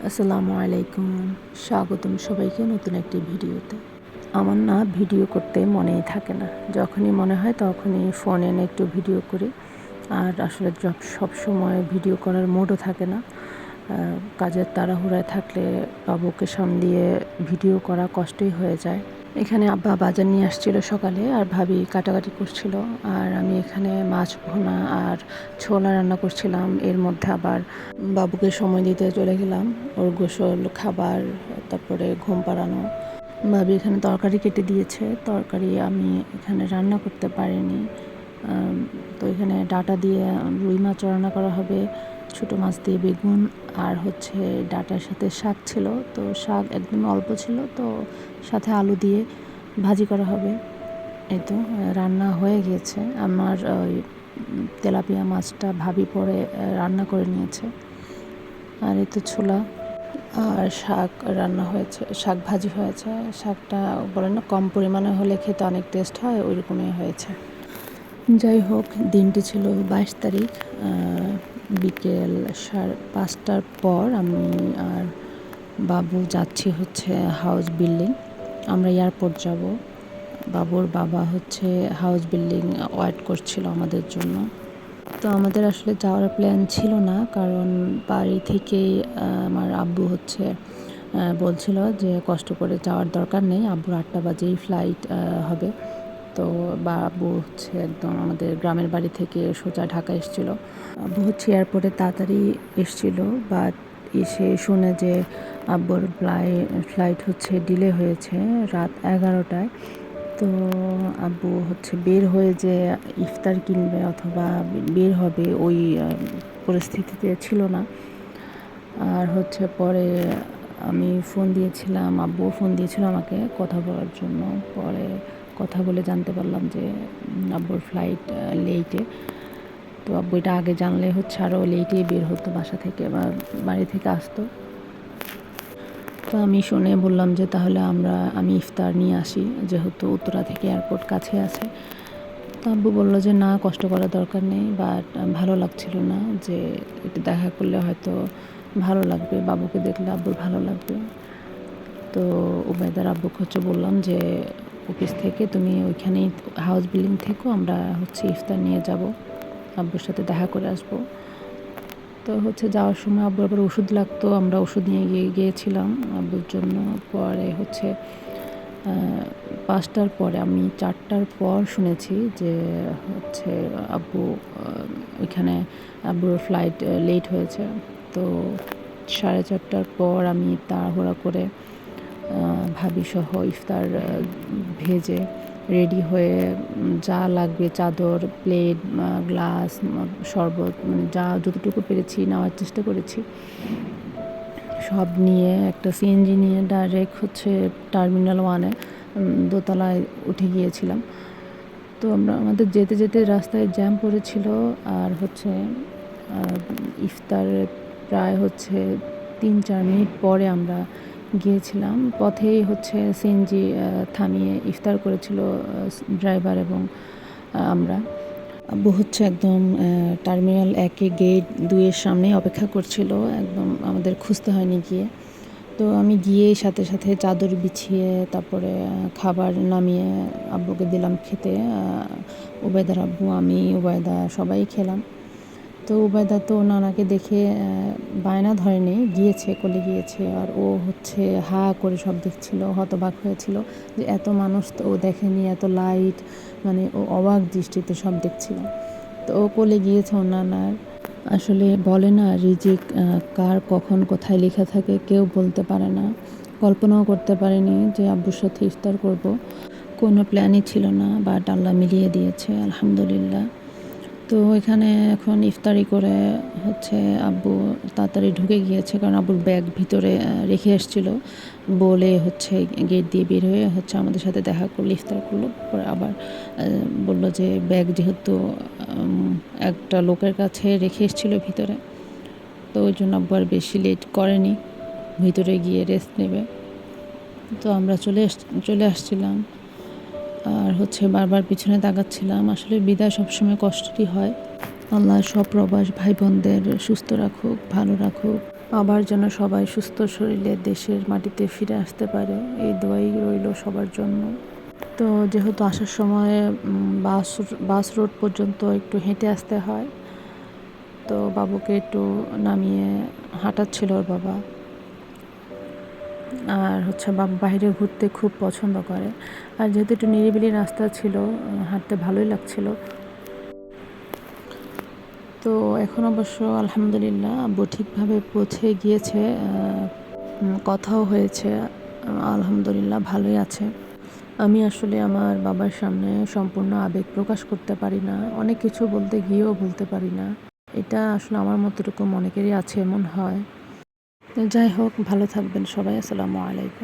আসসালামু আলাইকুম। স্বাগতম সবাইকে নতুন একটি ভিডিওতে। আমার না ভিডিও করতে মনেই থাকে না। যখনই মনে হয় তখনই ফোন এনে একটু ভিডিও করি। আর আসলে সবসময় ভিডিও করার মুডও থাকে না। কাজের তাড়াহুড়ায় থাকলে বাবুকে সামলিয়ে ভিডিও করা কষ্টই হয়ে যায়। এখানে আব্বা বাজার নিয়ে আসছিল সকালে, আর ভাবি কাটাকাটি করছিল, আর আমি এখানে মাছ ভুনা আর ছোলা রান্না করছিলাম। এর মধ্যে আবার বাবুকে সময় দিতে চলে গেলাম, ওর গোসল, খাবার, তারপরে ঘুম পাড়ানো। ভাবি এখানে তরকারি কেটে দিয়েছে, তরকারি আমি এখানে রান্না করতে পারিনি। তো এখানে ডাঁটা দিয়ে রুই মাছ রান্না করা হবে, ছোটো মাছ দিয়ে বেগুন, আর হচ্ছে ডাঁটার সাথে শাক ছিল, তো শাক একদম অল্প ছিল, তো সাথে আলু দিয়ে ভাজি করা হবে। এই তো রান্না হয়ে গিয়েছে। আমার ওই তেলাপিয়া মাছটা ভাবি পরে রান্না করে নিয়েছে। আর এই তো ছোলা আর শাক রান্না হয়েছে, শাক ভাজি হয়েছে। শাকটা বলে না কম পরিমাণে হলে খেতে অনেক টেস্ট হয়, ওই রকমই হয়েছে। যাই হোক, দিনটি ছিল 22 তারিখ। বিকেল 5:30টার পর আমি আর বাবু যাচ্ছি হচ্ছে হাউস বিল্ডিং। আমরা এয়ারপোর্ট যাব। বাবুর বাবা হচ্ছে হাউস বিল্ডিং ওয়েট করছিল আমাদের জন্য। তো আমাদের আসলে যাওয়ার প্ল্যান ছিল না, কারণ বাড়ি থেকেই আমার আব্বু হচ্ছে বলছিল যে কষ্ট করে যাওয়ার দরকার নেই, আব্বুর 8টা বাজেই ফ্লাইট হবে। তো আব্বু হচ্ছে একদম আমাদের গ্রামের বাড়ি থেকে সোজা ঢাকা এসেছিলো। আব্বু হচ্ছে এয়ারপোর্টে তাড়াতাড়ি এসেছিলো, বাট এসে শুনে যে আব্বুর ফ্লাইট হচ্ছে ডিলে হয়েছে রাত 11টায়। তো আব্বু হচ্ছে বের হয়ে যে ইফতার কিনবে অথবা বের হবে, ওই পরিস্থিতিতে ছিল না। আর হচ্ছে পরে আমি ফোন দিয়েছিলাম, আব্বুও ফোন দিয়েছিল আমাকে কথা বলার জন্য। পরে কথা বলে জানতে পারলাম যে আব্বুর ফ্লাইট লেটে। তো আব্বু এটা আগে জানলে হচ্ছে আরও লেটেই বের হতো বাসা থেকে বা বাড়ি থেকে আসতো। তো আমি শুনে বললাম যে তাহলে আমি ইফতার নিয়ে আসি, যেহেতু উত্তরা থেকে এয়ারপোর্ট কাছে আছে। তো আব্বু বললো যে না, কষ্ট করার দরকার নেই, বাট ভালো লাগছিল না, যে একটু দেখা করলে হয়তো ভালো লাগবে, বাবুকে দেখলে আব্বুর ভালো লাগবে। তো উবাইদার আব্বুকে হচ্ছে বললাম যে অফিস থেকে তুমি ওইখানেই হাউস বিল্ডিং থেকেও আমরা হচ্ছে ইফতার নিয়ে যাব, আব্বুর সাথে দেখা করে আসবো। তো হচ্ছে যাওয়ার সময় আব্বুর আবার ওষুধ লাগতো, আমরা ওষুধ নিয়ে গিয়েছিলাম আব্বুর জন্য। পরে হচ্ছে 5টার পরে, আমি 4টার পর শুনেছি যে হচ্ছে আব্বু ওইখানে আব্বুর ফ্লাইট লেট হয়েছে। তো 4:30টার পর আমি তাড়াহুড়া করে ভাবিসহ ইফতার ভেজে রেডি হয়ে যা লাগবে চাদর, প্লেট, গ্লাস, শরবত, মানে যা যতটুকু পেরেছি নেওয়ার চেষ্টা করেছি, সব নিয়ে একটা সিএনজি নিয়ে ডাইরেক্ট হচ্ছে টার্মিনাল 1-এ দোতলায় উঠে গিয়েছিলাম। তো আমাদের যেতে যেতে রাস্তায় জ্যাম পড়েছিল, আর হচ্ছে ইফতারের প্রায় হচ্ছে 3-4 মিনিট পরে আমরা গিয়েছিলাম। পথেই হচ্ছে সিএনজি থামিয়ে ইফতার করেছিল ড্রাইভার এবং আমরা। আব্বু হচ্ছে একদম টার্মিনাল 1-এ গেট 2-এর সামনে অপেক্ষা করছিল, একদম আমাদের খুঁজতে হয়নি গিয়ে। তো আমি গিয়ে সাথে সাথে চাদর বিছিয়ে তারপরে খাবার নামিয়ে আব্বুকে দিলাম খেতে। উবাইদার আব্বু, আমি, উবাইদা সবাই খেলাম। তো উবাইদা তো নানাকে দেখে বায়না ধরেনি, গিয়েছে, কোলে গিয়েছে, আর ও হচ্ছে হা করে সব দেখছিল, হতবাক হয়েছিল যে এত মানুষ তো ও দেখেনি, এত লাইট, মানে ও অবাক দৃষ্টিতে সব দেখছিল। তো ও কোলে গিয়েছে ওর নানার। আসলে বলে না, রিজিক কার কখন কোথায় লেখা থাকে কেউ বলতে পারে না। কল্পনাও করতে পারিনি যে আব্বুর সাথে ইফতার করব, কোনো প্ল্যানই ছিল না, বাট আল্লাহ মিলিয়ে দিয়েছে, আলহামদুলিল্লাহ। তো এখানে এখন ইফতারি করে হচ্ছে আব্বু তাড়াতাড়ি ঢুকে গিয়েছে, কারণ আব্বুর ব্যাগ ভিতরে রেখে এসেছিলো বলে হচ্ছে গেট দিয়ে বের হয়ে হচ্ছে আমাদের সাথে দেখা করলো, ইফতার করলো। পরে আবার বললো যে ব্যাগ যেহেতু একটা লোকের কাছে রেখে এসেছিলো ভিতরে, তো ওই জন্য আব্বু আর বেশি লেট করেনি, ভিতরে গিয়ে রেস্ট নেবে। তো আমরা চলে আসছিলাম, আর হচ্ছে বারবার পিছনে তাকাচ্ছিলাম। আসলে বিদায় সবসময় কষ্টই হয়। আল্লাহ সব প্রবাস ভাই বোনদের সুস্থ রাখুক, ভালো রাখুক। আবার যেন সবাই সুস্থ শরীরে দেশের মাটিতে ফিরে আসতে পারে, এই দোয়াই রইল সবার জন্য। তো যেহেতু আসার সময় বাস রোড পর্যন্ত একটু হেঁটে আসতে হয়, তো বাবুকে একটু নামিয়ে হাঁটাচ্ছিল ওর বাবা। আর বাবু বাইরে ঘুরতে খুব পছন্দ করে, আর যেহেতু একটু নিরিবিলি রাস্তা ছিল, হাঁটতে ভালোই লাগছিল। তো এখন অবশ্য আলহামদুলিল্লাহ আব্বু ঠিকভাবে পৌঁছে গিয়েছে, কথাও হয়েছে, আলহামদুলিল্লাহ ভালোই আছে। আমি আসলে আমার বাবার সামনে সম্পূর্ণ আবেগ প্রকাশ করতে পারি না, অনেক কিছু বলতে গিয়েও বলতে পারি না। এটা আসলে আমার মতো এরকম অনেকেরই আছে, এমন হয়। যাই হোক, ভালো থাকবেন সবাই। আসসালামু আলাইকুম।